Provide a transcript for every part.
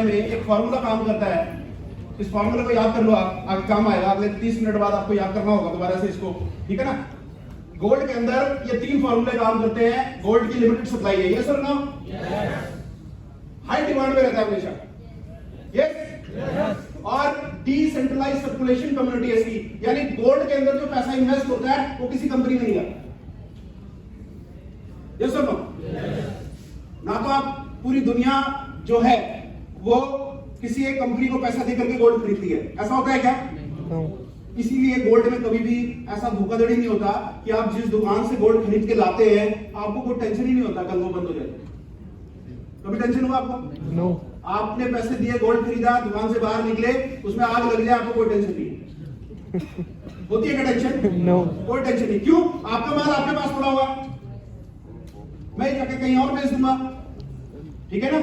बनाने में एक फॉर्मूला काम करता है। इस फॉर्मूले को याद कर लो, आप आगे काम आएगा। अगले 30 मिनट बाद आपको याद करना होगा दोबारा से इसको, ठीक है ना। गोल्ड के अंदर ये 3 फॉर्मूले काम करते हैं। गोल्ड की लिमिटेड सप्लाई है, यस और नो? हाई डिमांड में रहता है हमेशा, यस। और डिसेंट्रलाइज सर्कुलेशन कम्युनिटी है इसकी, यानी गोल्ड के अंदर जो पैसा इन्वेस्ट होता है वो किसी कंपनी में नहीं जाता, यस और नो? ना तो आप पूरी दुनिया जो है वो किसी एक कंपनी को पैसा देकर के गोल्ड खरीदती है, ऐसा होता है क्या? इसीलिए गोल्ड में कभी भी ऐसा धोखाधड़ी नहीं होता कि आप जिस दुकान से गोल्ड खरीद के लाते हैं आपको कोई टेंशन ही नहीं होता कल वो बंद हो जाए। कभी टेंशन हुआ आपको? नो। आपने पैसे दिए, गोल्ड खरीदा, दुकान से बाहर निकले, उसमें आग लग जाए, आपको कोई टेंशन नहीं होती है क्या टेंशन? नो। कोई टेंशन नहीं। क्यों? आपका माल आपके पास पड़ा होगा, मैं जाके कहीं और बेच दूंगा, ठीक है ना।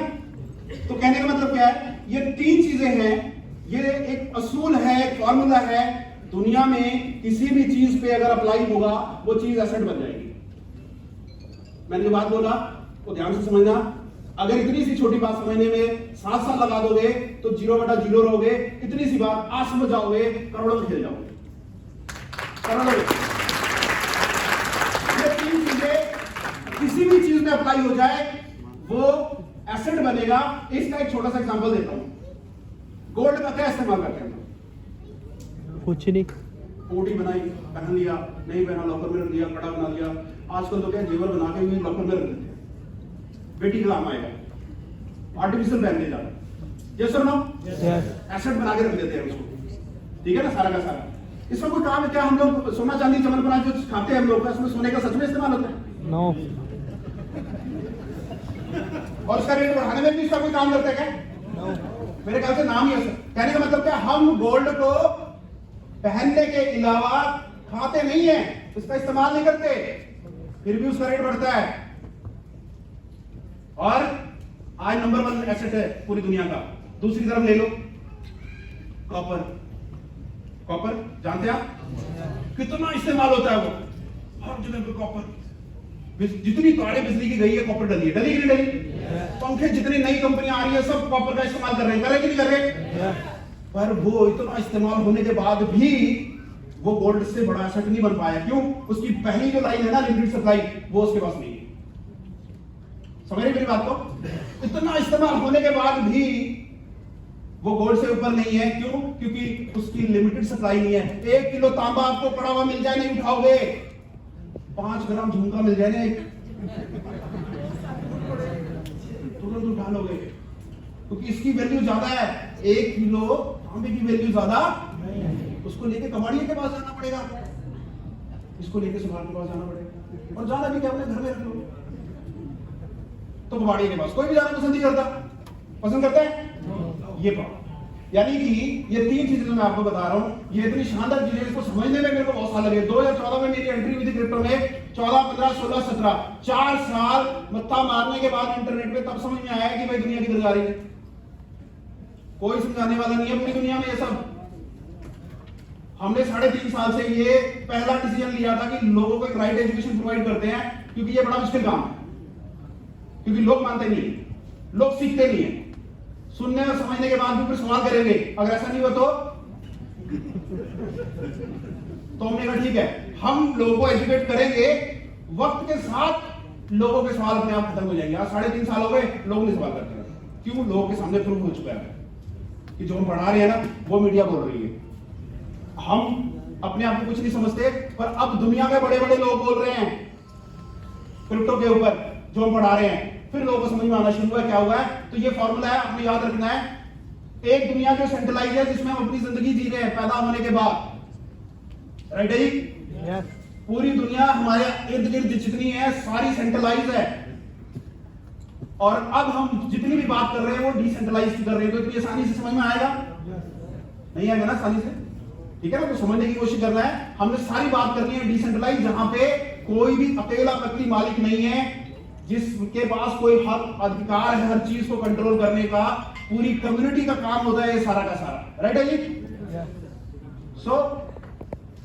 तो कहने का मतलब क्या है, ये 3 चीजें हैं, ये एक असूल है, एक फॉर्मूला है। दुनिया में किसी भी चीज पे अगर अप्लाई होगा वो चीज एसेट बन जाएगी। मैंने जो बात बोला वो ध्यान से समझना। अगर इतनी सी छोटी बात समझने में 7 साल लगा दोगे तो 0/0 रहोगे। इतनी सी बात आज समझ जाओगे, करोड़ों में खेल जाओगे, करोड़ों में। ये 3 चीजें किसी भी चीज में अप्लाई हो जाए वो एसेट बनेगा। इसका एक छोटा सा एग्जांपल देता हूं। गोल्ड का क्या इस्तेमाल करते हैं? कुछ नहीं। कोटी बनाई, पहन लिया, नहीं पहना लॉकर में रख दिया, कड़ा बना दिया। आजकल तो क्या जेवर बना के भी लॉकर में रख देते हैं, बेटी का काम आएगा, आर्टिफिशियल पहन ले जाता, यस और नो? एसेट बना के रख देते हैं उसको, ठीक है ना, सारा का सारा। इसमें कोई काम है क्या? हम लोग सोना चांदी चमन जो खाते हैं हम लोग, इसमें सोने का सच में इस्तेमाल होता है? नो। और उसका रेट बढ़ाने में भी इसका कोई काम करता है क्या? नो। मेरे ख्याल से नाम ही है। कहने का मतलब क्या, हम गोल्ड को पहनने के अलावा खाते नहीं है, इसका इस्तेमाल नहीं करते, फिर भी उसका रेट बढ़ता है। और आज नंबर 1 एसेट है पूरी दुनिया का। दूसरी तरफ ले लो कॉपर। कॉपर जानते हैं आप? कितना इस्तेमाल होता है वो, हर जगह पे कॉपर। जितनी तारे बिजली की गई है कॉपर डली है, डली कि नहीं डली? पंखे जितनी नई कंपनियां आ रही है सब कॉपर का इस्तेमाल कर रहे हैं, करे कि नहीं कर रहे? पर वो इतना इस्तेमाल होने के बाद भी वो गोल्ड से बड़ा एसेट नहीं बन पाया। क्यों? उसकी पहली जो लाइन है ना, लिमिटेड सप्लाई, वो उसके पास नहीं है। समझ रहे मेरी बात को? इतना इस्तेमाल होने के बाद भी वो गोल्ड से ऊपर नहीं है। क्यों? क्योंकि उसकी लिमिटेड सप्लाई नहीं है। 1 किलो तांबा आपको पड़ा हुआ मिल जाए, नहीं उठाओगे। 5 ग्राम झुमका मिल जाए ना एक, तुरंत उठा लोगे, क्योंकि इसकी वैल्यू ज्यादा है। 1 किलो तांबे की वैल्यू ज्यादा, उसको लेके कबाड़िए के पास जाना पड़ेगा, इसको लेके सुभान के पास जाना पड़ेगा, और ज्यादा भी क्या अपने घर में रख लो। तो कबाड़िए के पास कोई भी जाना पसंद नहीं करता, पसंद करता है? ये बात, यानी कि ये 3 चीजें जो मैं आपको बता रहा हूं, ये इतनी शानदार चीजें, इसको समझने में मेरे को बहुत साल लगे। 2014 में मेरी एंट्री हुई थी क्रिप्टो में, 14, 15, 16, 17, 4 साल मत्था मारने के बाद इंटरनेट पे तब समझ में आया कि भाई दुनिया किधर जा रही है। कोई समझाने वाला नहीं है पूरी दुनिया में ये सब। हमने 3.5 साल से ये पहला डिसीजन लिया था कि लोगों को एक राइट एजुकेशन प्रोवाइड करते हैं, क्योंकि ये बड़ा मुश्किल काम है, क्योंकि लोग मानते नहीं, लोग सीखते नहीं है। सुनने और समझने के बाद भी फिर सवाल करेंगे, अगर ऐसा नहीं हुआ तो हमने कहा ठीक है, हम लोगों को एजुकेट करेंगे, वक्त के साथ लोगों के सवाल अपने आप खत्म हो जाएंगे। आज 3.5 साल हो गए, लोग नहीं सवाल करते। क्यों? लोगों के सामने प्रूफ हो चुका है कि जो हम पढ़ा रहे हैं ना वो मीडिया बोल रही है। हम अपने आप को कुछ नहीं समझते, पर अब दुनिया में बड़े बड़े लोग बोल रहे हैं क्रिप्टो के ऊपर जो हम पढ़ा रहे हैं, फिर लोगों को समझ में आना शुरू हुआ क्या हुआ है। तो ये फॉर्मूला है, आपने याद रखना है। एक दुनिया जो सेंट्रलाइज है, जिसमें हम अपनी जिंदगी जी रहे हैं पैदा होने के बाद, राइट है जी? पूरी दुनिया हमारे इर्द गिर्द जितनी है सारी सेंट्रलाइज है, और अब हम जितनी भी बात कर रहे हैं वो डिसेंट्रलाइज कर रहे हैं। तो इतनी आसानी से समझ में आएगा? नहीं आएगा ना आसानी से, ठीक है ना। तो समझने की कोशिश करना है। हमने सारी बात करनी है डिसेंट्रलाइज, जहां पे कोई भी अकेला व्यक्ति मालिक नहीं है, जिसके पास कोई हक अधिकार है हर चीज को कंट्रोल करने का। पूरी कम्युनिटी का काम होता है ये सारा का सारा, राइट है जी? सो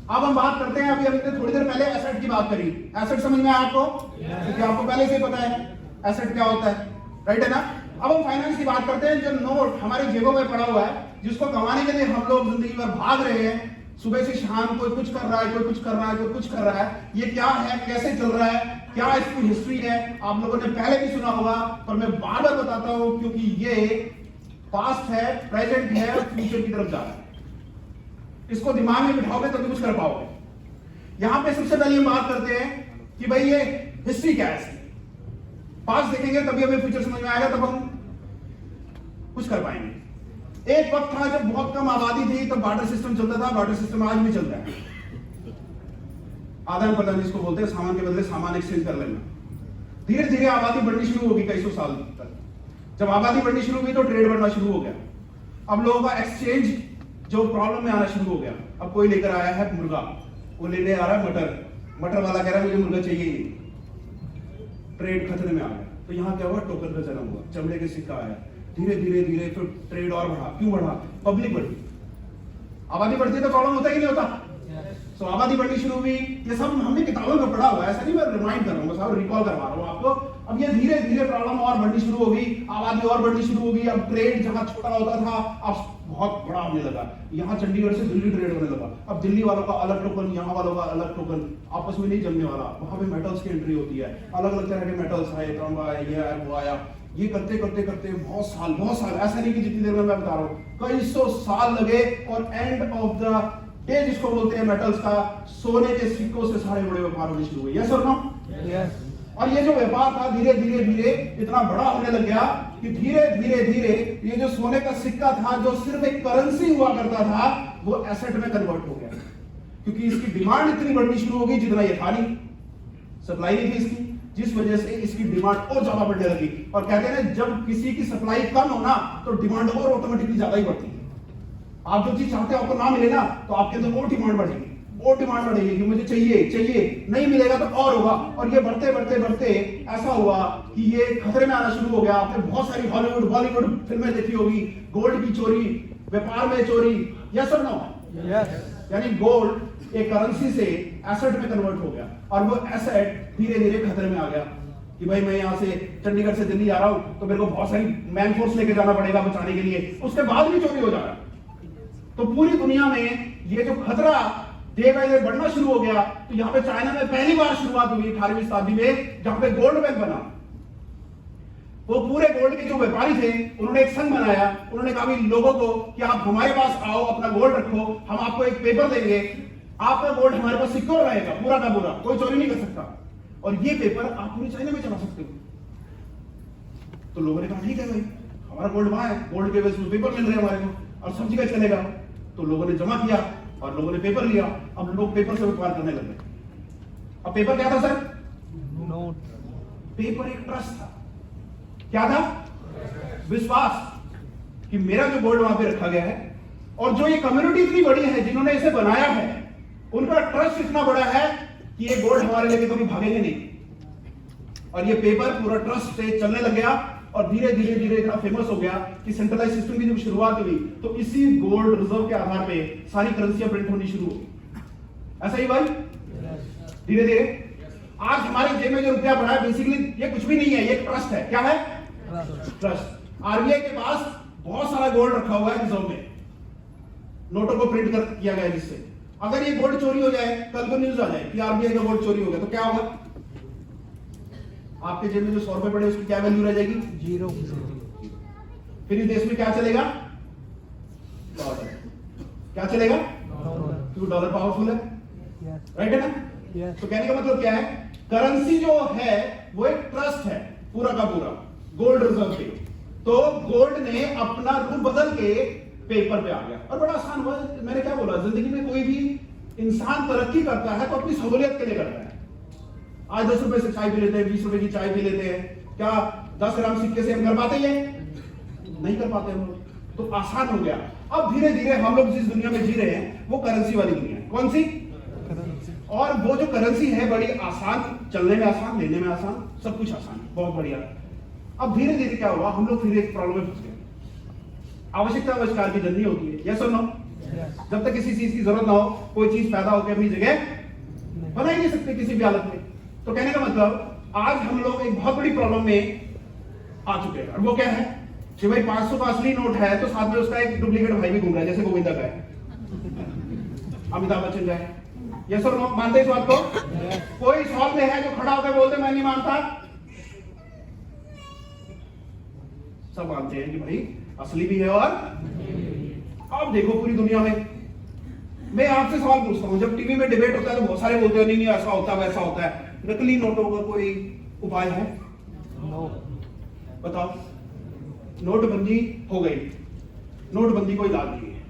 अब हम बात करते हैं, अभी हमने थोड़ी देर पहले एसेट की बात करी। एसेट समझ में आया आपको? क्योंकि आपको पहले से ही पता है एसेट क्या होता है, राइट है ना। अब हम फाइनेंस की बात करते हैं। जो नोट हमारे जेबों में पड़ा हुआ है, जिसको कमाने के लिए हम लोग जिंदगी भर भाग रहे हैं, सुबह से शाम कोई कुछ कर रहा है, कोई कुछ कर रहा है, कोई कुछ कर रहा है। ये क्या है, कैसे चल रहा है, क्या इसकी हिस्ट्री है, आप लोगों ने पहले भी सुना होगा, पर मैं बार बार बताता हूं क्योंकि ये पास्ट है, प्रेजेंट है और फ्यूचर की तरफ जा रहा है। इसको दिमाग में बिठाओगे तभी कुछ कर पाओगे। यहां पे सबसे पहले हम बात करते हैं कि भाई ये हिस्ट्री क्या है इसकी। पास्ट देखेंगे तभी हमें फ्यूचर समझ में आएगा, तब हम कुछ कर पाएंगे। एक वक्त था जब बहुत कम आबादी थी, तब बार्टर सिस्टम चलता था। बार्टर सिस्टम आज भी चलता है। आदान प्रदान जिसको बोलते हैं, सामान के बदले सामान एक्सचेंज कर लेना। धीरे धीरे आबादी बढ़नी शुरू होगी, कई सौ साल तक। जब आबादी बढ़नी शुरू हुई तो ट्रेड बढ़ना शुरू हो गया। अब लोगों का एक्सचेंज जो प्रॉब्लम में आना शुरू हो गया। अब कोई लेकर आया है मुर्गा, वो लेने आ रहा है मटर, मटर वाला कह रहा है मुझे मुर्गा चाहिए ही नहीं। ट्रेड खतरे में आ गया। तो यहाँ क्या हुआ, टोकन का जन्म हुआ, चमड़े के सिक्का आया। धीरे धीरे धीरे फिर ट्रेड और बढ़ा। क्यों बढ़ा, पब्लिक बढ़ी। आबादी बढ़ती है तो प्रॉब्लम होता है कि नहीं होता। सो आबादी बढ़नी शुरू हुई। ये सब हमने किताबों में पढ़ा हुआ है, ऐसा नहीं मैं रिमाइंड कर रहा हूँ, बस रिकॉल करवा रहा हूँ आपको। अब ये धीरे धीरे प्रॉब्लम और बढ़नी शुरू हो गई, आबादी और बढ़नी शुरू हो गई। अब ट्रेड जहां छोटा होता था अब बहुत बड़ा होने लगा। यहाँ चंडीगढ़ से दिल्ली ट्रेड होने लगा। अब दिल्ली वालों का अलग टोकन, यहाँ वालों का अलग टोकन, आपस में नहीं जमने वाला। वहां पे मेटल्स की एंट्री होती है, अलग अलग तरह के मेटल्स आए, तांबा आया, ये आया, वो आया। ये करते करते करते बहुत साल, ऐसा नहीं कि जितनी देर में मैं बता रहा हूँ, कई सौ साल लगे। और एंड ऑफ द डे जिसको बोलते हैं मेटल्स का, सोने के सिक्कों से सारे बड़े व्यापार होने शुरू हुए। यस और नो? और ये जो व्यापार था धीरे धीरे धीरे इतना बड़ा होने लग गया कि धीरे धीरे धीरे ये जो सोने का सिक्का था, जो सिर्फ एक करेंसी हुआ करता था, वो एसेट में कन्वर्ट हो गया। क्योंकि इसकी डिमांड इतनी बढ़नी शुरू हो गई जितना ये था नहीं, सप्लाई नहीं थी इसकी, जिस वजह से इसकी डिमांड और ज्यादा बढ़ने लगी। और कहते हैं ना, जब किसी की सप्लाई कम हो ना तो डिमांड और ऑटोमेटिकली ज्यादा ही बढ़ती है। आप जो चीज चाहते हो आपको ना मिले ना तो आपके अंदर और डिमांड बढ़ेगी, और डिमांड बढ़ेगी कि मुझे चाहिए, नहीं मिलेगा तो और होगा। और ये बढ़ते बढ़ते बढ़ते ऐसा हुआ कि ये खतरे में आना शुरू हो गया। आपने बहुत सारी हॉलीवुड बॉलीवुड फिल्में देखी होगी, गोल्ड की चोरी, व्यापार में चोरी। यस और नो? यानी गोल्ड एक करेंसी से एसेट में कन्वर्ट हो गया, और वो एसेट धीरे धीरे खतरे में आ गया कि भाई मैं यहाँ से चंडीगढ़ से दिल्ली आ रहा हूं तो मेरे को बहुत सारी मैन फोर्स लेके जाना पड़ेगा बचाने के लिए। उसके बाद भी चोरी हो जा रहा। तो पूरी दुनिया में ये जो खतरा डे बाय डे बढ़ना शुरू हो गया। तो यहाँ पे चाइना में पहली बार शुरुआत हुई 18वीं शताब्दी में, जहां पे गोल्ड बैंक बना। वो पूरे गोल्ड के जो व्यापारी थे उन्होंने एक संघ बनाया। उन्होंने कहा लोगों को कि आप हमारे पास आओ, अपना गोल्ड रखो, हम आपको एक पेपर देंगे, आपका गोल्ड हमारे पास सिक्योर रहेगा, पूरा का पूरा, कोई चोरी नहीं कर सकता, और ये पेपर आप पूरी चाइना में चला सकते हो। तो लोगों ने कहा ठीक है भाई, हमारा गोल्ड वहां है, गोल्ड के बेस पे पेपर मिल रहे हैं हमारे को, और सब जगह चलेगा। तो लोगों ने जमा किया और लोगों ने पेपर लिया। अब लोग पेपर से व्यापार करने लगे। अब पेपर क्या था सर? नोट। पेपर एक ट्रस्ट था। क्या था? विश्वास कि मेरा जो गोल्ड वहां पे रखा गया है, और जो ये कम्युनिटी इतनी बड़ी है जिन्होंने इसे बनाया है, उनका ट्रस्ट इतना बड़ा है कि ये गोल्ड हमारे लेके कभी भागेंगे नहीं। और ये पेपर पूरा ट्रस्ट से चलने लग गया और धीरे धीरे धीरे इतना फेमस हो गया कि सेंट्रलाइज सिस्टम की जब शुरुआत हुई तो इसी गोल्ड रिजर्व के आधार पे सारी करेंसियां प्रिंट होनी शुरू हो गई। ऐसा ही भाई धीरे धीरे आज हमारे जेब में जो रुपया पड़ा है, बेसिकली ये कुछ भी नहीं है, ये ट्रस्ट है। क्या है? ट्रस्ट। आरबीआई के पास बहुत सारा गोल्ड रखा हुआ है रिजर्व में, नोटों को प्रिंट किया गया, जिससे अगर ये गोल्ड चोरी हो जाए, कल को न्यूज आ जाए कि आरबीआई का गोल्ड चोरी हो गया, तो क्या होगा? आपके जेब में जो 100 रुपए पड़े उसकी क्या वैल्यू रह जाएगी? 0। फिर इस देश में क्या चलेगा? डॉलर। क्या चलेगा? क्योंकि डॉलर पावरफुल है, राइट है ना? तो कहने का मतलब क्या है? करेंसी जो है वो एक ट्रस्ट है पूरा का पूरा गोल्ड रिजर्व पे। तो गोल्ड ने अपना रूप बदल के पेपर पे आ गया और बड़ा आसान हुआ। मैंने क्या बोला, जिंदगी में कोई भी इंसान तरक्की करता है तो अपनी सहूलियत के लिए करता है। आज 10 रुपए से चाय पी लेते हैं, 20 रुपए की चाय पी लेते हैं, क्या 10 ग्राम सिक्के से हम कर पाते हैं? नहीं कर पाते हम लोग। तो आसान हो गया। अब धीरे धीरे हम लोग जिस दुनिया में जी रहे हैं वो करेंसी वाली दुनिया है। कौन सी? और वो जो करेंसी है बड़ी आसान, चलने में आसान, लेने में आसान, सब कुछ आसान, बहुत बढ़िया। अब धीरे धीरे क्या हुआ, हम लोग फिर एक प्रॉब्लम में फंस गए। आवश्यकता आविष्कार की जल्दी होती है, यस और नो? जब तक किसी चीज की जरूरत ना हो, कोई चीज पैदा होकर अपनी जगह बना ही नहीं सकते किसी भी हालत में। तो कहने का मतलब आज हम लोग एक बहुत बड़ी प्रॉब्लम में आ चुके हैं। और वो क्या है कि भाई 500 का असली नोट है तो साथ में उसका एक डुप्लीकेट भाई भी घूम रहा है, जैसे गोविंदा का है, अमिताभ बच्चन का है। यस और नो, मानते इस बात को? कोई 100 में है जो खड़ा होकर बोलते मैं नहीं मानता? सब मानते हैं कि भाई असली भी है। और अब देखो पूरी दुनिया में, मैं आपसे सवाल पूछता हूं, जब टीवी में डिबेट होता है तो बहुत सारे बोलते हैं नहीं नहीं ऐसा होता है वैसा होता है, नकली नोटों का कोई उपाय है? नो। बताओ। नोटबंदी हो गई, नोटबंदी कोई इलाज नहीं है।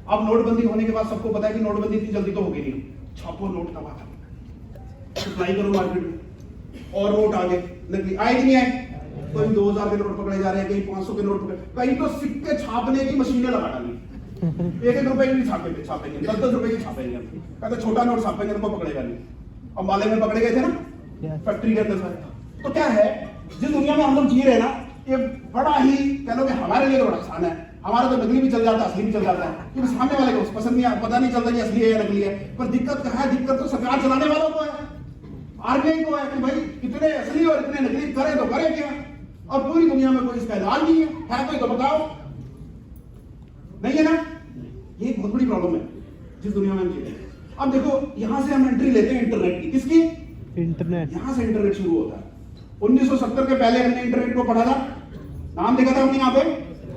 अब नोटबंदी होने के बाद सबको पता है कि नोटबंदी इतनी जल्दी तो होगी नहीं, छापो नोट तबाह करो, सप्लाई करो मार्केट में, और नोट आगे नकली आए कि नहीं आए? कोई 2000 के नोट पकड़े जा रहे हैं, कहीं 500 के नोट पकड़े, कहीं तो सिक्के छापने की मशीनें लगा डाली, 1-1 रुपए की छापेंगे, 10-10 रुपए की छापेंगे, कहते छोटा नोट छापेंगे तो पकड़ेगा नहीं। अब माले में पकड़े गए थे ना फैक्ट्री के अंदर सारे। तो क्या है, जिस दुनिया में हम लोग जी रहे हैं ना, ये बड़ा ही कह लो कि हमारे लिए तो बड़ा आसान है। हमारा तो नकली भी चल जाता है, असली भी चल जाता है, क्योंकि सामने वाले को पसंद नहीं, पता नहीं चलता कि असली है या नकली है। पर दिक्कत क्या है? दिक्कत तो सरकार चलाने वालों को है, आरबीआई को है कि भाई इतने असली और इतने नकली करे तो करे क्या? और पूरी दुनिया में कोई इसका इलाज नहीं है कोई तो बताओ? नहीं है ना? ये एक बहुत बड़ी प्रॉब्लम है जिस दुनिया में हम जी रहे हैं। अब देखो यहां से हम एंट्री लेते हैं इंटरनेट की। किसकी? इंटरनेट। यहां से इंटरनेट शुरू होता है। 1970 के पहले हमने इंटरनेट को पढ़ा था, नाम देखा था हमने यहाँ पे,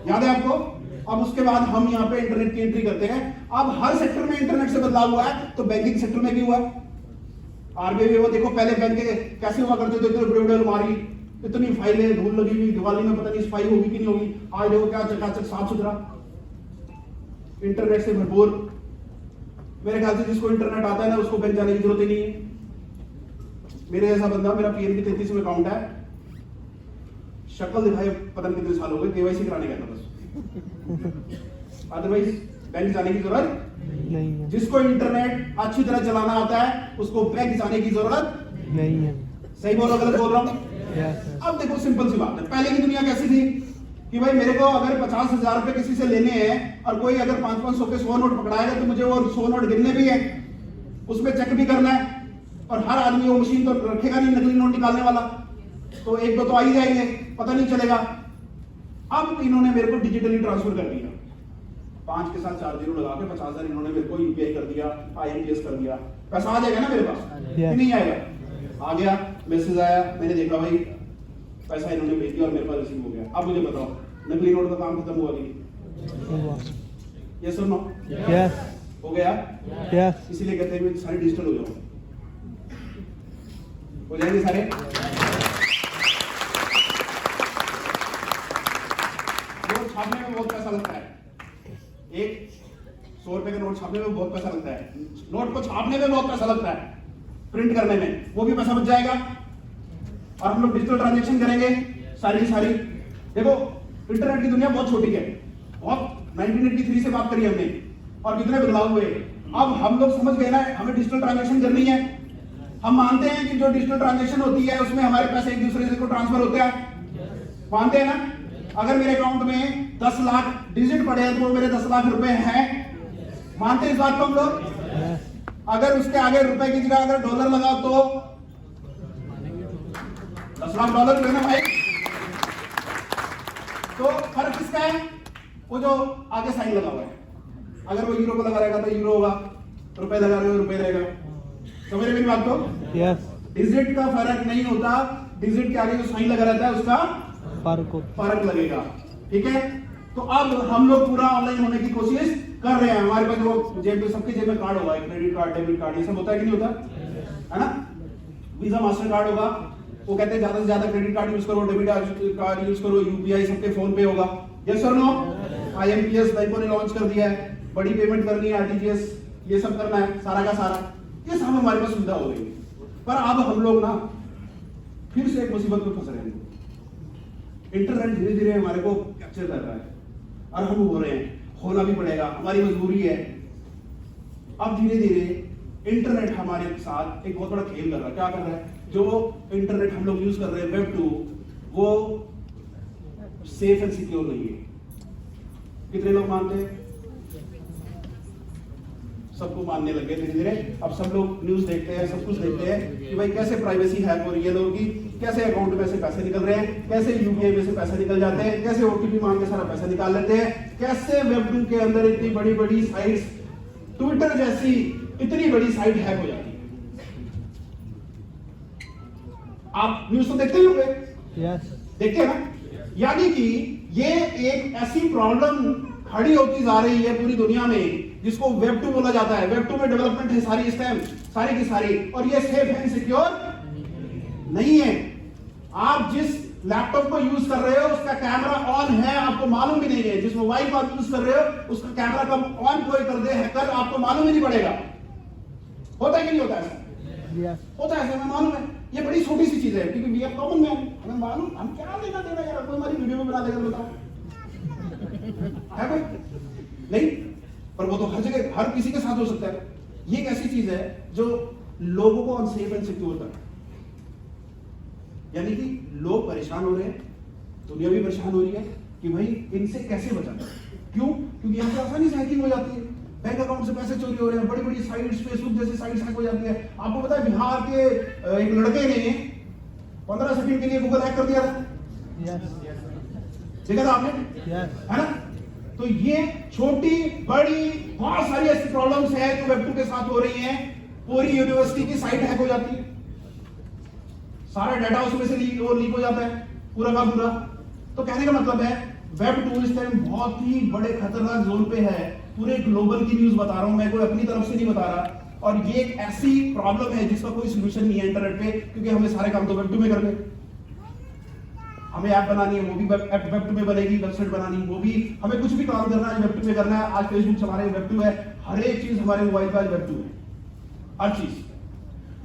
याद है आपको? अब उसके बाद हम यहाँ पे इंटरनेट की एंट्री करते हैं। अब हर सेक्टर में इंटरनेट से बदलाव हुआ है, तो बैंकिंग सेक्टर में भी हुआ है। आरबीआई वो देखो, पहले बैंक कैसे हुआ करते थे, इतने बड़े अलमारी, इतनी फाइलें, धूल लगी हुई, दिवाली में पता नहीं सफाई होगी कि नहीं होगी। आज देखो क्या चकाचक साफ सुथरा, इंटरनेट से भरपूर। मेरे ख्याल से जिसको इंटरनेट आता है ना, उसको बैंक जाने की जरूरत ही नहीं है। मेरे जैसा बंदा, मेरा पीएनबी 33 में अकाउंट है, शक्ल दिखाए पता नहीं कितने साल हो गए, केवाईसी कराने गया था बस, अदरवाइज बैंक जाने की जरूरत नहीं है। जिसको इंटरनेट अच्छी तरह चलाना आता है उसको बैंक जाने की जरूरत नहीं है। सही बोल रहा गलत बोल रहा हूं? अब देखो सिंपल सी बात है, पहले की दुनिया कैसी थी कि भाई मेरे को अगर 50,000 रुपए किसी से लेने हैं और कोई अगर 500 के 100 नोट पकड़ाएगा तो मुझे वो 100 नोट गिनने भी है, उसमें चेक भी करना है, और हर आदमी वो मशीन तो रखेगा नहीं नकली नोट निकालने वाला, तो एक दो तो आ ही जाएंगे, पता नहीं चलेगा। अब इन्होंने मेरे को डिजिटली ट्रांसफर कर दिया, 5 के साथ 4 जीरो लगा के 50,000 इन्होंने मेरे को यूपीआई कर दिया, आईएमपीएस कर दिया, पैसा आ जाएगा ना मेरे पास? नहीं आएगा? आ गया, मैसेज आया, मैंने देखा भाई पैसा इन्होंने भेज दिया और मेरे पास रिसीव हो गया। अब मुझे बताओ नकली नोट का काम खत्म हुआ नहीं? यस और नो? यस। हो गया? यस। इसीलिए कहते हैं सारे डिजिटल हो जाओ, हो जाएंगे सारे। नोट छापने में बहुत पैसा लगता है, एक 100 रुपए का नोट छापने में बहुत पैसा लगता है, नोट को छापने में बहुत पैसा लगता है, प्रिंट करने में वो भी पैसा बच जाएगा, और हम लोग डिजिटल ट्रांजैक्शन करेंगे सारी की सारी। देखो इंटरनेट की दुनिया बहुत छोटी है, बहुत 1983 से बात करी हमने और कितने बदलाव हुए। अब हम लोग समझ गए ना हमें डिजिटल ट्रांजैक्शन करनी है। हम मानते हैं कि जो डिजिटल ट्रांजैक्शन होती है उसमें हमारे पैसे एक दूसरे को ट्रांसफर होते हैं, मानते हैं ना? अगर मेरे अकाउंट में 10 लाख डिजिट पड़े हैं तो वो मेरे 10 लाख रुपए हैं, मानते हैं इस बात को हम लोग? अगर उसके आगे रुपए की जगह अगर डॉलर लगाओ तो 10 लाख डॉलर हुए ना भाई। तो फर्क किसका है? वो जो आगे साइन लगा हुआ है, अगर वो यूरो को लगा रहेगा तो यूरो होगा, रुपए लगा रहे हो रुपए रहेगा। समझ रहे मेरी बात को? यस। डिजिट का फर्क नहीं होता, डिजिट के आगे जो साइन लगा रहता है उसका फर्क लगेगा, ठीक है? तो अब हम लोग पूरा ऑनलाइन होने की कोशिश कर रहे हैं। हमारे पास वो जेब में, सबके जेब में कार्ड होगा, क्रेडिट कार्ड, डेबिट कार्ड, ये सब होता है कि नहीं होता है ना? वीजा मास्टर कार्ड होगा, वो कहते हैं ज्यादा से ज्यादा क्रेडिट कार्ड यूज करो, डेबिट कार्ड यूज करो, यूपीआई सबके फोन पे होगा। यस और नो? आईएमपीएस बैंकों ने लॉन्च कर दिया है, बड़ी पेमेंट करनी है, आरटीजीएस ये सब करना है, सारा का सारा ये सब हमारे पास सुविधा हो गई। पर अब हम लोग ना फिर से एक मुसीबत में फंस रहे हैं। इंटरनेट धीरे धीरे हमारे को कैप्चर कर रहा है और हम हो रहे हैं, होना भी पड़ेगा, हमारी मजबूरी है। अब धीरे धीरे इंटरनेट हमारे साथ एक बहुत बड़ा खेल कर रहा है। क्या कर रहा है? जो इंटरनेट हम लोग यूज कर रहे हैं वेब 2, वो सेफ एंड सिक्योर नहीं है। कितने लोग मानते हैं? सबको मानने लगे धीरे धीरे। अब सब लोग न्यूज देखते हैं, सब कुछ देखते हैं कि भाई कैसे प्राइवेसी हैक हो रही है लोगों की, कैसे अकाउंट में से पैसे निकल रहे हैं, कैसे यूपीआई में से पैसे निकल जाते हैं, कैसे ओटीपी मांग के सारा पैसा निकाल लेते हैं, कैसे वेब2 के अंदर इतनी बड़ी बड़ी साइट्स, ट्विटर जैसी इतनी बड़ी साइट हैक हो जाती है। आप न्यूज तो देखते ही होंगे, देखते हैं ना। यानी कि ये एक ऐसी प्रॉब्लम खड़ी होती जा रही है पूरी दुनिया में जिसको वेब2 बोला जाता है। वेब2 में डेवलपमेंट है सारी इस टाइम, सारी की सारी, और ये सेफ एंड सिक्योर नहीं है। आप जिस लैपटॉप को यूज कर रहे हो उसका कैमरा ऑन है, आपको मालूम भी नहीं है। जिस मोबाइल को आप यूज कर रहे हो उसका कैमरा कब ऑन कोई कर दे हैकर, आपको मालूम ही नहीं पड़ेगा। होता है कि नहीं होता ऐसा? होता है ऐसा, हमें मालूम है। ये बड़ी छोटी सी चीज है क्योंकि वी आर कॉमन मैन, हमें मालूम, हम क्या लेना देना यार, कोई हमारी वीडियो में बना देगा, बताओ है कोई नहीं? पर वो तो हर जगह हर किसी के साथ हो सकता है। ये एक ऐसी चीज है जो लोगों को अनसेफ एंड सिक्योर कर, यानी कि लोग परेशान हो रहे हैं, दुनिया भी परेशान हो रही है कि भाई इनसे कैसे बचाना। क्यों? क्योंकि यहाँ पे आसानी से हैकिंग हो जाती है, बैंक अकाउंट से पैसे चोरी हो रहे हैं, बड़ी बड़ी साइट्स, फेसबुक जैसी साइट्स हैक हो जाती है। आपको पता है बिहार के एक लड़के ने 15 सेकंड के लिए गूगल हैक कर दिया था, देखा था आपने, है ना? तो ये छोटी बड़ी बहुत सारी ऐसी प्रॉब्लम्स है जो वेब2 के साथ हो रही हैं। पूरी यूनिवर्सिटी की साइट हैक हो जाती है, सारा डाटा उसमें से लीक हो जाता है पूरा का पूरा। तो कहने का मतलब है वेब2 इस टाइम बहुत ही बड़े खतरनाक जोन पे है। पूरे ग्लोबल की न्यूज बता रहा हूं मैं, कोई अपनी तरफ से नहीं बता रहा। और ये एक ऐसी प्रॉब्लम है जिसका कोई सोल्यूशन नहीं है इंटरनेट पे, क्योंकि हमें सारे काम तो वेब2 में करने, हमें ऐप बनानी है वो भी वेब2 में बनेगी, वेबसाइट बनानी वो भी, हमें कुछ भी काम करना है वेब2 में करना है। आज फेसबुक चला रहे हैं वेब2 है, हर एक चीज हमारे मोबाइल पर वेब2 है, हर चीज।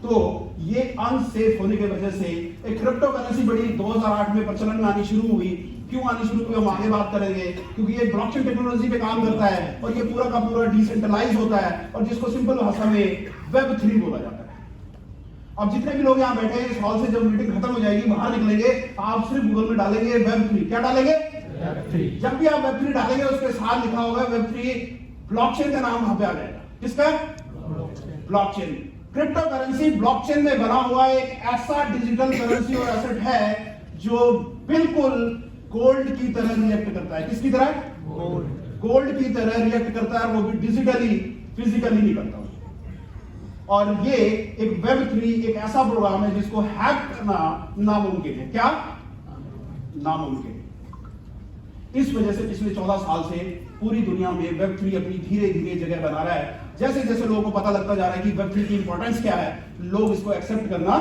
तो ये अनसेफ होने की वजह से एक क्रिप्टो करेंसी बड़ी 2008 में प्रचलन में आनी शुरू हुई। क्यों आनी शुरू हुई हम आगे बात करेंगे, क्योंकि ये ब्लॉकचेन टेक्नोलॉजी पे काम करता है और ये पूरा का पूरा डिसेंट्रलाइज होता है और जिसको सिंपल भाषा में वेब3 बोला जाता है। अब जितने भी लोग यहाँ बैठे हैं इस हॉल से, जब मीटिंग खत्म हो जाएगी बाहर निकलेंगे, आप सिर्फ गूगल में डालेंगे वेब3, क्या डालेंगे? वेब3। जब भी आप वेब3 डालेंगे उसके साथ लिखा होगा वेब3, ब्लॉकचेन का नाम वहां पे आ जाएगा। किसका? ब्लॉकचेन। क्रिप्टो करेंसी ब्लॉकचेन में बना हुआ एक ऐसा डिजिटल करेंसी और एसेट है जो बिल्कुल गोल्ड की तरह रिएक्ट करता है। किसकी तरह? गोल्ड की तरह रिएक्ट करता है, वो भी डिजिटली, फिजिकली नहीं करता। और ये एक वेब3 एक ऐसा प्रोग्राम है जिसको हैक करना नामुमकिन है। क्या? नामुमकिन। इस वजह से पिछले 14 साल से पूरी दुनिया में वेब3 अपनी धीरे धीरे जगह बना रहा है। जैसे जैसे लोगों को पता लगता जा रहा है कि वेब3 की इंपॉर्टेंस क्या है, लोग इसको एक्सेप्ट करना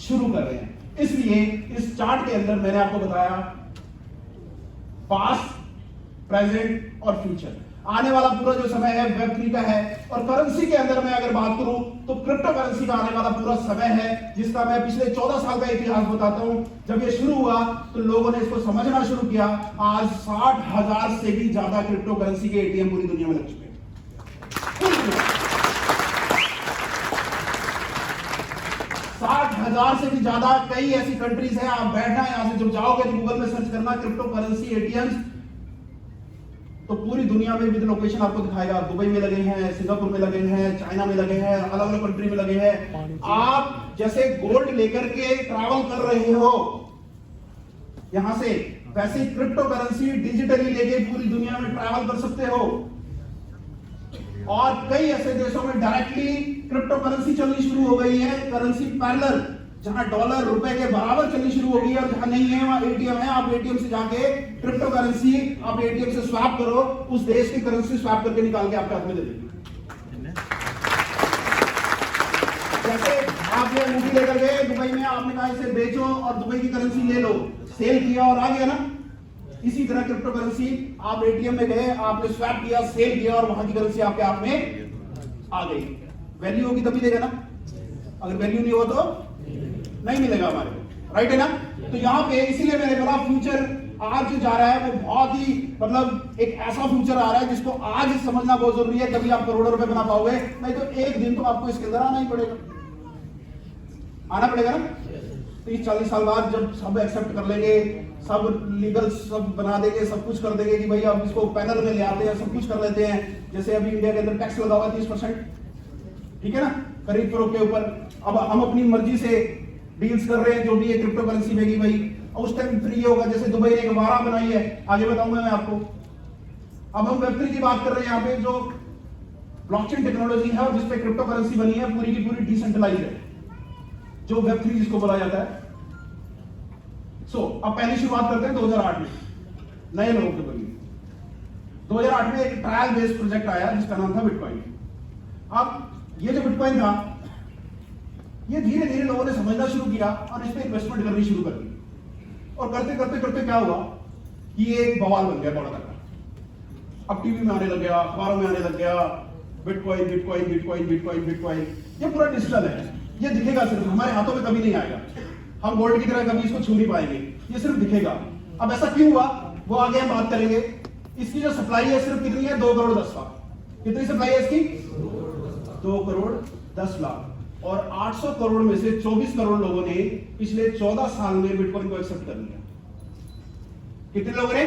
शुरू कर रहे हैं। इसलिए इस चार्ट के अंदर मैंने आपको बताया पास्ट, प्रेजेंट और फ्यूचर। आने वाला पूरा जो समय है वेब3 का है। और करेंसी के अंदर मैं अगर बात करूं तो क्रिप्टो करेंसी का आने वाला पूरा समय है, जिसका मैं पिछले 14 साल का इतिहास बताता हूं। जब ये शुरू हुआ तो लोगों ने इसको समझना शुरू किया। आज 60,000 से भी ज्यादा क्रिप्टो करेंसी के एटीएम पूरी दुनिया में लग चुके हैं। 60,000 से भी ज्यादा कई ऐसी कंट्रीज हैं। आप बैठना यहां से जब जाओगे तो गूगल में सर्च करना क्रिप्टो करेंसी एटीएम्स, तो पूरी दुनिया में विद लोकेशन आपको दिखाएगा। दुबई में लगे हैं, सिंगापुर में लगे हैं, चाइना में लगे हैं, अलग अलग कंट्री में लगे हैं। आप जैसे गोल्ड लेकर के ट्रैवल कर रहे हो, यहां से वैसे क्रिप्टो करेंसी डिजिटली लेके पूरी दुनिया में ट्रैवल कर सकते हो। और कई ऐसे देशों में डायरेक्टली क्रिप्टो करेंसी चलनी शुरू हो गई है, करेंसी पैरेलल, जहां डॉलर रुपए के बराबर चलनी शुरू हो गई है। और जहां नहीं है वहां एटीएम है, आप एटीएम से जाके क्रिप्टो करेंसी आप एटीएम से स्वैप करो, उस देश की करेंसी स्वैप करके निकाल के आपके हाथ में दे देंगे। जैसे आप ये अंगूठी लेकर गए दुबई में, आपने कहा इसे बेचो और दुबई की करेंसी ले लो, सेल किया और आ गया ना। इसी तरह क्रिप्टो करेंसी, आप एटीएम में गए, आपने स्वैप किया, सेल किया और वहां की करेंसी आपके हाथ में आ गई। वैल्यू होगी तभी देगा ना, अगर वैल्यू नहीं हो तो नहीं मिलेगा हमारे को, राइट है ना। तो यहाँ पे इसीलिए मैंने बोला फ्यूचर आज जो जा रहा है वो बहुत ही मतलब एक ऐसा फ्यूचर आ रहा है जिसको आज समझना बहुत जरूरी है, तभी आप करोड़ों रुपए बना पाओगे। नहीं तो एक दिन तो आपको इसके अंदर आना ही पड़ेगा, आना पड़ेगा ना। तो इस 40 साल बाद जब सब एक्सेप्ट कर लेंगे, सब लीगल सब बना देंगे, सब कुछ कर देंगे कि भाई अब इसको पैनल में ले आते हैं, सब कुछ कर लेते हैं। जैसे अभी इंडिया के अंदर टैक्स लगा हुआ है 30%, ठीक है ना, खरीद फरोख्त के ऊपर। अब हम अपनी मर्जी से डील्स कर रहे हैं जो भी है क्रिप्टो करेंसी में कि भाई उस टाइम फ्री होगा। जैसे दुबई ने एक वारा बनाई है, आगे बताऊंगा मैं आपको। अब हम वेब3 की बात कर रहे हैं, यहाँ पे जो ब्लॉकचेन टेक्नोलॉजी है और जिसपे क्रिप्टो करेंसी बनी है पूरी की पूरी डिसेंट्रलाइज है, जो वेब3 जिसको बोला जाता है। अब पहली शुरुआत करते हैं 2008 में, नए लोगों के बनी। 2008 में एक ट्रायल बेस्ड प्रोजेक्ट आया जिसका नाम था बिटकॉइन। अब ये जो बिटकॉइन था, ये धीरे धीरे लोगों ने समझना शुरू किया और इस पे इन्वेस्टमेंट करनी शुरू कर दी। और करते करते करते क्या हुआ कि ये एक बवाल बन गया बड़ा तक। अब टीवी में आने लग गया, अखबारों में आने लग गया, bitcoin bitcoin bitcoin bitcoin bitcoin. ये पूरा डिजिटल है, ये दिखेगा सिर्फ, हमारे हाथों में कभी नहीं आएगा। हम गोल्ड की तरह कभी इसको छू नहीं पाएंगे, ये सिर्फ दिखेगा। अब ऐसा क्यों हुआ वो आगे हम बात करेंगे। इसकी जो सप्लाई है सिर्फ कितनी है, 2 करोड़ 10 लाख। कितनी सप्लाई है इसकी, 2 करोड़ 10 लाख। और 800 करोड़ में से 24 करोड़ लोगों ने पिछले 14 साल में बिटकॉइन को एक्सेप्ट कर लिया। कितने लोगों ने,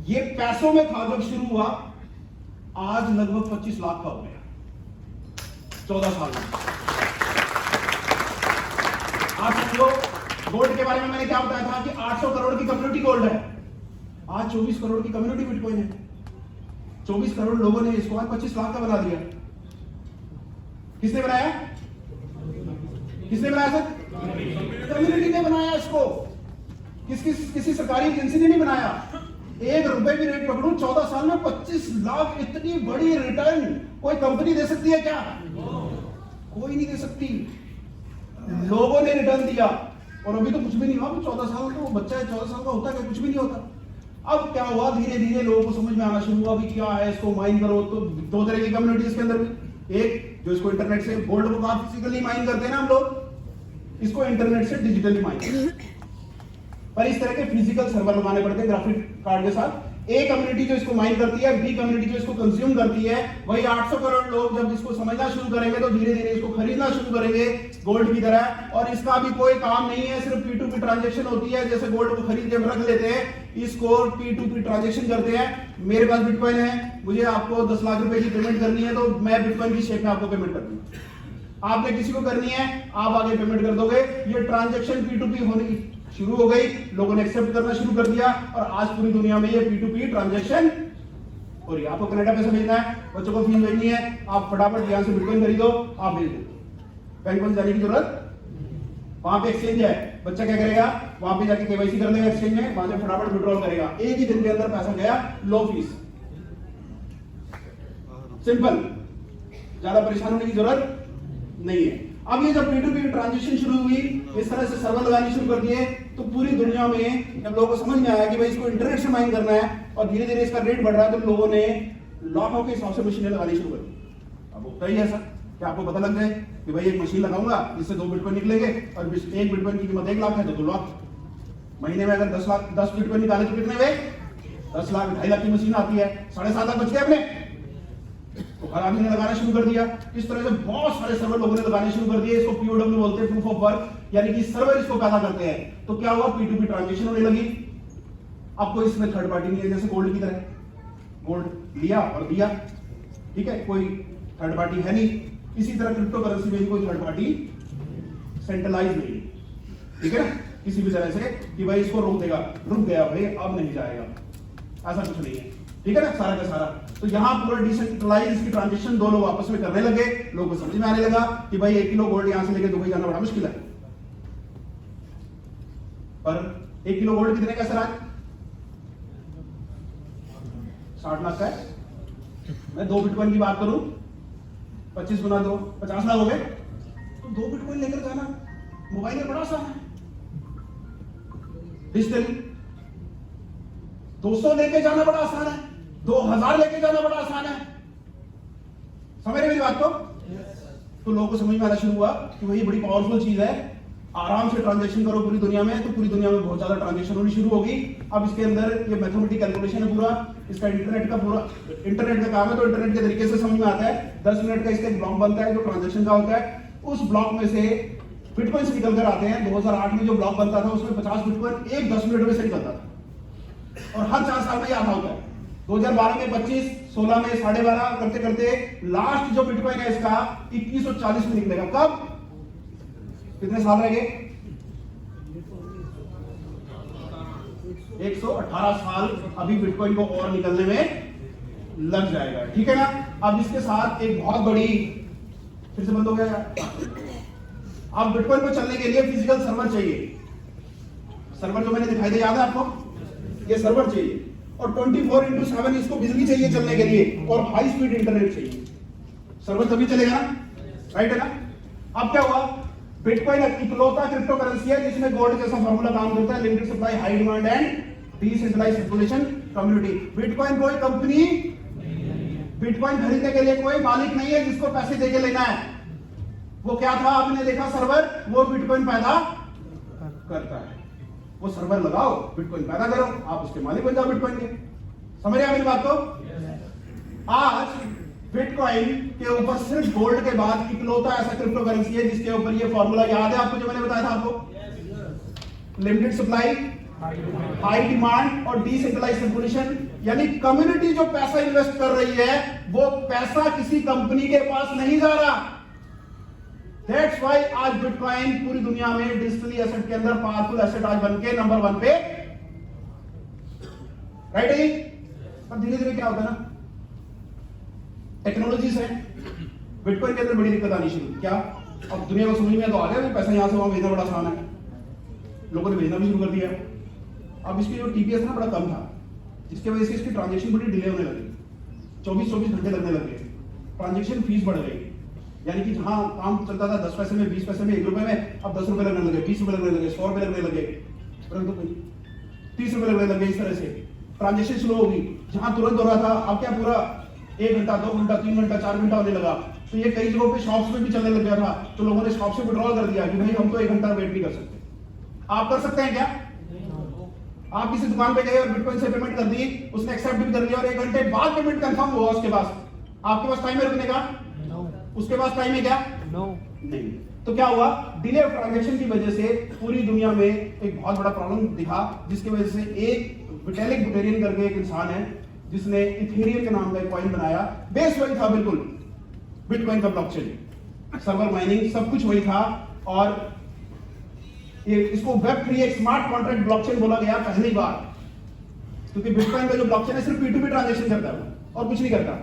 ये पैसों में था जब शुरू हुआ, आज लगभग 25 लाख का हो गया 14 साल में। आज समझो गोल्ड के बारे में मैंने क्या बताया था कि 800 करोड़ की कम्युनिटी गोल्ड है, आज 24 करोड़ की कम्युनिटी बिटकॉइन है। 24 करोड़ लोगों ने इसको आज 25 लाख का बना दिया। किसने बनाया, किसने बनाया सर, कम्युनिटी ने बनाया इसको। किसी सरकारी एजेंसी ने नहीं बनाया। 1 रुपए भी रेट पकड़ू, 14 साल में 25 लाख, इतनी बड़ी रिटर्न कोई कंपनी दे सकती है क्या, कोई नहीं दे सकती। लोगों ने रिटर्न दिया और अभी तो कुछ भी नहीं हुआ। 14 साल का वो बच्चा है, 14 साल का होता है कुछ भी नहीं होता। अब क्या हुआ, धीरे धीरे लोगों को समझ में आना शुरू हुआ भी क्या है, इसको माइन करो। तो 2 तरह की कम्युनिटी इसके अंदर भी, एक जो इसको इंटरनेट से, गोल्ड को कहाँ फिजिकली माइन करते हैं ना हम लोग, इसको इंटरनेट से डिजिटली माइन। पर इस तरह के फिजिकल सर्वर लगाने पड़ते हैं ग्राफिक कार्ड के साथ। ए कम्युनिटी जो इसको माइन करती है, बी कम्युनिटी जो इसको कंज्यूम करती है, वही 800 करोड़ लोग जब इसको समझना शुरू करेंगे तो धीरे धीरे इसको खरीदना शुरू करेंगे गोल्ड की तरह। और इसका भी कोई काम नहीं है, सिर्फ P2P ट्रांजैक्शन होती है। जैसे गोल्ड को खरीद के रख लेते हैं, इसको P2P ट्रांजैक्शन करते हैं। मेरे पास बिटकॉइन है, मुझे आपको 10 लाख रुपए की पेमेंट करनी है, तो मैं बिटकॉइन की शेप में आपको पेमेंट कर दूंगा। आपने किसी को करनी है, आप आगे पेमेंट कर दोगे। ये ट्रांजैक्शन P2P होनी शुरू हो गई, लोगों ने एक्सेप्ट करना शुरू कर दिया और आज पूरी दुनिया में ये P2P ट्रांजैक्शन हो रही है। आपको कनाडा पैसा भेजना है, बच्चों को फीस भेजनी है, आप फटाफट यहां से बिटकॉइन खरीदो, आप भेज दो। बैंक में जाने की जरूरत, वहां पे एक्सचेंज है, बच्चा क्या करेगा, वहां पे जाके केवाईसी कर लेगा एक्सचेंज में, वहां से फटाफट विड्रॉल करेगा, एक ही दिन के अंदर पैसा गया, लो फीस, सिंपल, ज्यादा परेशान होने की जरूरत नहीं है। अब ये जब P2P ट्रांजैक्शन शुरू हुई, इस तरह से सर्वर लगाने शुरू कर दिए, तो पूरी दुनिया में जब लोगों को समझ में आया कि भाई इसको इंटरनेट से माइन करना है और धीरे धीरे इसका रेट बढ़ रहा है, तो लोगों ने लाखों के हिसाब से मशीनें लगानी शुरू कर दी। अब होता ही है सर कि आपको पता लग जाए कि भाई एक मशीन लगाऊंगा जिससे 2 बिटकॉइन निकलेंगे और एक बिटकॉइन की कीमत 1 लाख है तो 2 लाख। महीने में अगर 10 बिटकॉइन निकाले तो कितने हुए, 10 लाख। 2.5 लाख की मशीन आती है, 7.5 लाख बच गए अपने, तो हर आदमी ने लगाना शुरू कर दिया। इस तरह से बहुत सारे सर्वर लोगों ने लगाने शुरू कर दिए। इसको POW बोलते हैं, प्रूफ ऑफ वर्क, यानी कि सर्वर इसको पैदा करते हैं। तो क्या हुआ, P2P ट्रांजैक्शन होने लगी। अब कोई इसमें थर्ड पार्टी नहीं है, जैसे गोल्ड की तरह, गोल्ड लिया और दिया, ठीक है, कोई थर्ड पार्टी है नहीं। इसी तरह क्रिप्टो करेंसी में भी कोई थर्ड पार्टी सेंट्रलाइज नहीं, ठीक है ना, किसी भी तरह से कि भाई इसको रोक देगा, रुक गया भाई अब नहीं जाएगा, ऐसा कुछ नहीं है, ठीक है ना, सारा का सारा। तो यहां पूरा डिसेंट्रलाइज इसकी ट्रांजैक्शन 2 लोग आपस में करने लगे। लोगों को समझ में आने लगा कि भाई 1 किलो गोल्ड यहां से लेके दुबई जाना बड़ा मुश्किल है, पर 1 किलो गोल्ड कितने का सर आज, 60 लाख का है। मैं 2 बिटकॉइन की बात करूं, 25 गुना 2, 50 लाख हो गए। तो 2 बिटकॉइन लेकर जाना मोबाइल में बड़ा आसान है, डिजिटली 200 लेके जाना बड़ा आसान है, 2000 लेके जाना बड़ा आसान है। समझ रहे मेरी बात को? तो लोगों को समझ में आना शुरू हुआ कि भाई बड़ी पावरफुल चीज है, आराम से ट्रांजैक्शन करो पूरी दुनिया में। तो पूरी दुनिया में बहुत ज्यादा ट्रांजैक्शन होनी शुरू होगी। अब इसके अंदर ये मैथमेटिकल कैलकुलेशन है पूरा, इसका इंटरनेट का काम है। तो इंटरनेट के तरीके से समझ में आता है। 10 मिनट का इसका एक ब्लॉक बनता है जो ट्रांजैक्शन का होता है। उस ब्लॉक में से बिटकॉइन से निकल कर आते हैं। 2008 में जो ब्लॉक बनता था उसमें 50 बिटकॉइन एक 10 मिनट में से निकलता था और हर 4 साल में ये आधा होता है। 2012 में 25, 16 में 12.5 करते करते लास्ट जो बिटकॉइन है इसका 2140 में निकलेगा। कब? कितने साल रह गए? 118 साल अभी बिटकॉइन को और निकलने में लग जाएगा, ठीक है ना। अब इसके साथ एक बहुत बड़ी, फिर से बंद हो गया यार। अब बिटकॉइन को चलने के लिए फिजिकल सर्वर चाहिए। सर्वर जो मैंने दिखाई दिया याद है आपको? ये सर्वर चाहिए और 24/7 इसको बिजली चाहिए चलने के लिए और हाई स्पीड इंटरनेट चाहिए। सर्वर तभी चलेगा ना, राइट है ना। अब क्या हुआ? बिटकॉइन इकलौता क्रिप्टो करेंसी है जिसमें गोल्ड जैसा फॉर्मूला काम करता है, limited supply, high demand and decentralised circulation community. Bitcoin कोई कंपनी, बिटकॉइन खरीदने के लिए कोई मालिक नहीं है जिसको पैसे देके लेना है। वो क्या था आपने देखा? सर्वर, वो बिटकॉइन पैदा करता है। वो सर्वर लगाओ, बिटकॉइन पैदा करो, आप उसके मालिक बन जाओ बिटकॉइन के। समझ रहे हैं मेरी बात को? आज बिटकॉइन के ऊपर सिर्फ गोल्ड के बाद इकलौता ऐसा क्रिप्टो करेंसी है जिसके ऊपर ये फॉर्मूला याद है आपको जो मैंने बताया था आपको? लिमिटेड सप्लाई, हाई डिमांड और डिसेंट्रलाइज्ड सर्कुलेशन। यानी कम्युनिटी जो पैसा इन्वेस्ट कर रही है वो पैसा किसी कंपनी के पास नहीं जा रहा। दैट्स व्हाई आज बिटकॉइन पूरी दुनिया में डिजिटली एसेट के अंदर पावरफुल एसेट आज बन के नंबर 1 पे, राइट है। पर धीरे धीरे क्या होता है ना, टेक्नोलॉजीज है, बिटकॉइन के अंदर बड़ी दिक्कत आनी शुरू। क्या? अब दुनिया को समझ में तो आ गया पैसा यहां से वहां भेजना बड़ा आसान है, लोगों ने भेजना भी शुरू कर दिया। अब इसकी जो टीपीएस ना बड़ा कम था, जिसकी वजह से इसकी ट्रांजैक्शन बड़ी डिले होने लगी, 24-24 घंटे लगने लगे, ट्रांजैक्शन फीस बढ़ गई। यानी कि जहां काम चलता था 10 पैसे में, 20 पैसे में, 1 रुपए में, अब 10 रुपए लगने लगे, 20 रुपए लगने लगे, 100 रुपए लगने लगे, 30 रुपए लगने लगे। इस तरह से ट्रांजैक्शन स्लो होगी। जहां तुरंत हो रहा था अब क्या पूरा 1 घंटा, 2 घंटा, 3 घंटा, 4 घंटा होने लगा। तो ये कई जगहों पे शॉप्स में भी चलने लग गया था, तो लोगों ने शॉप से विड्रॉल कर दिया कि भाई हम तो 1 घंटा वेट नहीं कर सकते। आप कर सकते हैं क्या? आप किसी दुकान पे गए और बिटकॉइन से पेमेंट कर दी, उसने एक्सेप्ट भी कर लिया और 1 घंटे बाद पेमेंट कंफर्म हुआ उसके पास, आपके पास टाइम है रुकने का? उसके पास टाइम है क्या? नहीं। तो क्या हुआ? डिले ऑफ ट्रांजैक्शन की वजह से पूरी दुनिया में एक बहुत बड़ा प्रॉब्लम दिखा, जिसकी वजह से एक विटालिक बुटेरियन करके एक इंसान है जिसने इथेरियम के नाम का एक कॉइन बनाया। बेस वही था बिल्कुल, बिटकॉइन का ब्लॉकचेन, सर्वर माइनिंग सब कुछ वही था। और ये इसको वेब3 एक स्मार्ट कॉन्ट्रैक्ट ब्लॉकचेन बोला गया पहली बार, क्योंकि बिटकॉइन का जो ब्लॉकचेन है सिर्फ P2P ट्रांजैक्शन करता है और कुछ नहीं करता।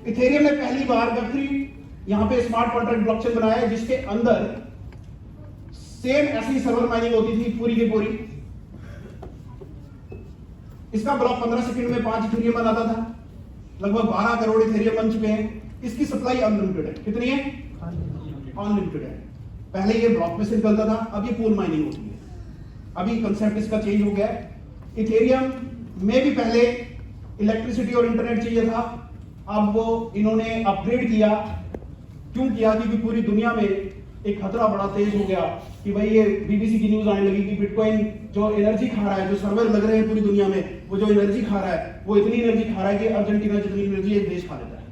इथेरियम ने पहली बार वेब3 यहां पे स्मार्ट कॉन्ट्रैक्ट ब्लॉकचेन बनाया है जिसके अंदर सेम ऐसी सर्वर माइनिंग होती थी पूरी की पूरी। इसका ब्लॉक 15 सेकंड में 5 इथेरियम बनाता था। लगभग 12 करोड़ इथेरियम बन चुके हैं। इसकी सप्लाई अनलिमिटेड है। कितनी है? अनलिमिटेड है। पहले ये ब्लॉक में से निकलता था, अब ये पूल माइनिंग होती है। अभी कंसेप्ट इसका चेंज हो गया है। इथेरियम में भी पहले इलेक्ट्रिसिटी और इंटरनेट चाहिए था, अब वो इन्होंने अपग्रेड किया। क्यों किया? क्योंकि पूरी दुनिया में एक खतरा बड़ा तेज हो गया कि भाई ये बीबीसी की न्यूज आने लगी कि बिटकॉइन जो एनर्जी खा रहा है, जो सर्वर लग रहे हैं पूरी दुनिया में, वो जो एनर्जी खा रहा है वो इतनी एनर्जी खा रहा है कि अर्जेंटीना जितनी एनर्जी एक देश खा लेता है।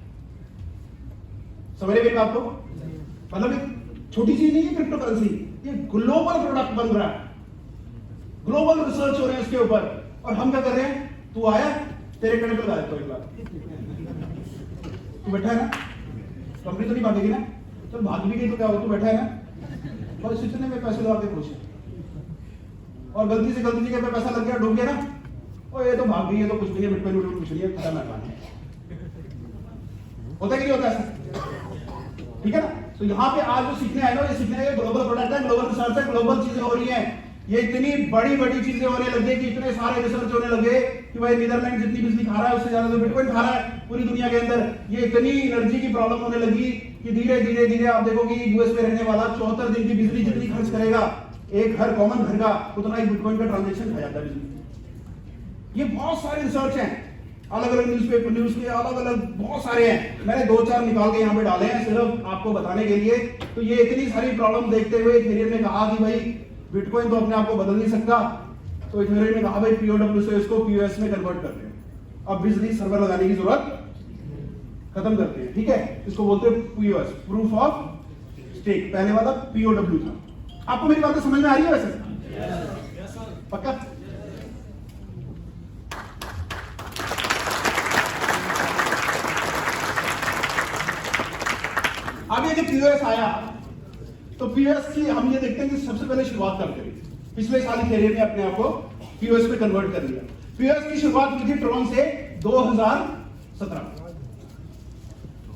समझ रहे हैं आपको? मतलब एक छोटी चीज नहीं है क्रिप्टो करेंसी, ये ग्लोबल प्रोडक्ट बन रहा है, ग्लोबल रिसर्च हो रहे हैं इसके ऊपर। और हम क्या कर रहे हैं? तू आया, तेरे कड़े पे लगा देता हूं एक बार, तू बैठा है ना, कंपनी तो नहीं भागेगी ना, चल भाग भी गई तो क्या हो, तू बैठा है ना, और इतने में पैसे लगा के खुश है, और गलती से जगह पे पैसा लग गया, डूब गया ना, और ये तो भाग गई है, तो कुछ भी नहीं, बिटकॉइन कुछ नहीं है, खतरनाक है। होता है कि नहीं होता ऐसा? ठीक है ना। तो यहाँ पे आज जो सीखने आए ना, ये सीखने आए ग्लोबल प्रोडक्ट है, ग्लोबल रिसर्च है, ग्लोबल चीजें हो रही हैं। ये इतनी बड़ी बड़ी चीजें होने लगे कि इतने सारे रिसर्च होने लगे कि भाई नीदरलैंड जितनी बिजली खा रहा है उससे ज्यादा तो बिटकॉइन खा रहा है पूरी दुनिया के अंदर। ये इतनी एनर्जी की प्रॉब्लम होने लगी कि धीरे धीरे धीरे आप देखोगे यूएस में रहने वाला 74 दिन की बिजली जितनी खर्च करेगा एक घर, कॉमन घर का, उतना ही बिटकॉइन का ट्रांजेक्शन खा जाता है बिजली। ये बहुत सारे रिसर्च हैं, अलग अलग न्यूज़पेपर, न्यूज के अलग अलग बहुत सारे हैं। मैंने 2-4 निकाल के यहाँ पे डाले हैं सिर्फ आपको बताने के लिए। तो ये इतनी सारी प्रॉब्लम देखते हुए इथेरियम ने कहा कि भाई बिटकॉइन तो अपने आप को बदल नहीं सकता, तो इथेरियम ने कहा भाई पीओडब्ल्यू से इसको पीओएस में कन्वर्ट करते हैं, अब बिजली सर्वर लगाने की जरूरत खत्म करते हैं। ठीक है, इसको बोलते हैं पीओएस, प्रूफ ऑफ स्टेक। पहले वाला पीओडब्ल्यू था, आपको मेरी बातें समझ में आ रही है वैसे? पक्का? आगे जब पीओएस आया तो पीओएस की हम ये देखते हैं कि सबसे पहले शुरुआत करते हुए पिछले साल इथेरियम ने अपने आप को पीओएस पे कन्वर्ट कर लिया। पीओएस की शुरुआत हुई थी ट्रॉन से 2017।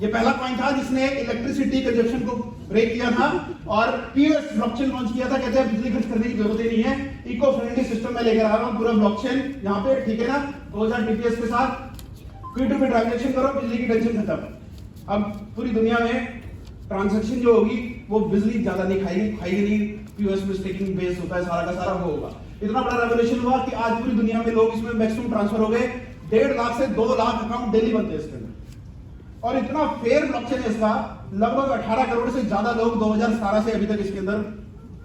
ये पहला पॉइंट था जिसने इलेक्ट्रिसिटी कंजप्शन को ब्रेक किया था और पीओएस ब्लॉकचेन लॉन्च किया था। कहते हैं बिजली खर्च करने की जरूरत ही नहीं है, इको फ्रेंडली सिस्टम में लेकर आ रहा हूं पूरा ब्लॉकचेन यहाँ पे, ठीक है ना? 2000 टीपीएस के साथ क्विक टू क्विक ट्रांजैक्शन करो, बिजली की टेंशन खत्म। अब पूरी दुनिया में ट्रांजैक्शन जो होगी वो बिजली ज्यादा नहीं खाएगी नहीं, पीओएस में स्टेकिंग बेस होता है सारा का सारा, वो होगा। इतना बड़ा रेवोल्यूशन हुआ कि आज पूरी दुनिया में लोग इसमें मैक्सिमम ट्रांसफर हो गए। 1.5 लाख से 2 लाख अकाउंट डेली बनते हैं इसके अंदर, और इतना फेयर ब्लॉकचेन है इसका, लगभग 18 करोड़ से ज्यादा लोग 2017 से अभी तक इसके अंदर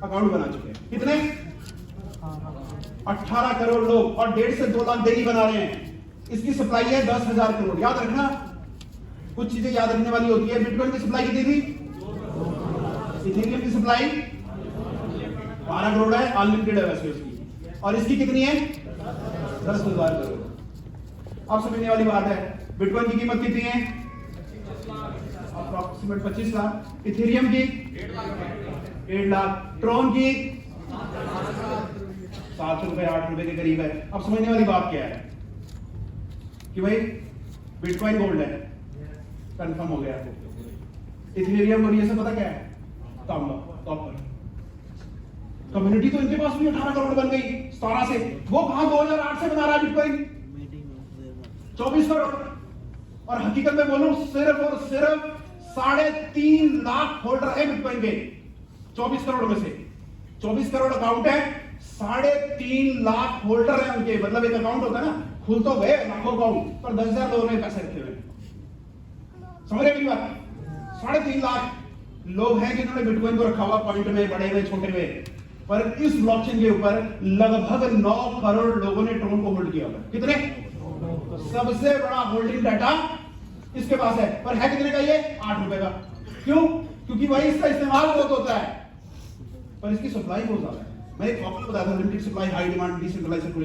अकाउंट बना चुके हैं। कितने? 18 करोड़ लोग, और 1.5 से 2 लाख डेली बना रहे हैं। इसकी सप्लाई है 10,000 करोड़। याद रखना, कुछ चीजें याद रखने वाली होती है। बिटकॉइन की सप्लाई कितनी थी? इथेरियम की सप्लाई 12 करोड़ है, अनलिमिटेड है वैसे उसकी, और इसकी कितनी है? 10,000 करोड़। अब समझने वाली बात है, बिटकॉइन की कीमत कितनी है? अप्रॉक्सीमेट 25 लाख। इथेरियम की 1.5 लाख। ट्रॉन की 7 रुपए 8 रुपए के करीब है। अब समझने वाली बात क्या है कि भाई बिटकॉइन गोल्ड है, कंफर्म हो गया। इथेरियम और ये सब पता क्या है? तांबा, कॉपर। कम्युनिटी तो इनके पास भी 18 करोड़ बन गई 17 से। वो कहां 2008 से बना रहा है बिटकॉइन 24 करोड़। और हकीकत में बोलूं, सिर्फ और सिर्फ 3.5 लाख होल्डर है बिटकॉइन के 24 करोड़ में से। 24 करोड़ अकाउंट है, 3.5 लाख होल्डर है उनके। मतलब एक अकाउंट होता है ना, खुल तो गए लाखों अकाउंट, पर 10,000 लोगों ने पैसे रखे हुए। समझ रहे मेरी बात? 3.5 लाख लोग हैं जिन्होंने बिटकॉइन को रखा हुआ पॉइंट में, बड़े में, छोटे में। पर इस ब्लॉकचेन के ऊपर लगभग 9 करोड़ लोगों ने ट्रोन को होल्ड किया हुआ। कितने? सबसे बड़ा होल्डिंग डाटा इसके पास है। पर है कितने का ये? 8 रुपए का। क्यों? क्योंकि भाई इसका इस्तेमाल बहुत होता है, पर इसकी सप्लाई बहुत ज्यादा है। मैं एक फॉर्मूला बताया था, limited supply, high demand, decentralised circulation.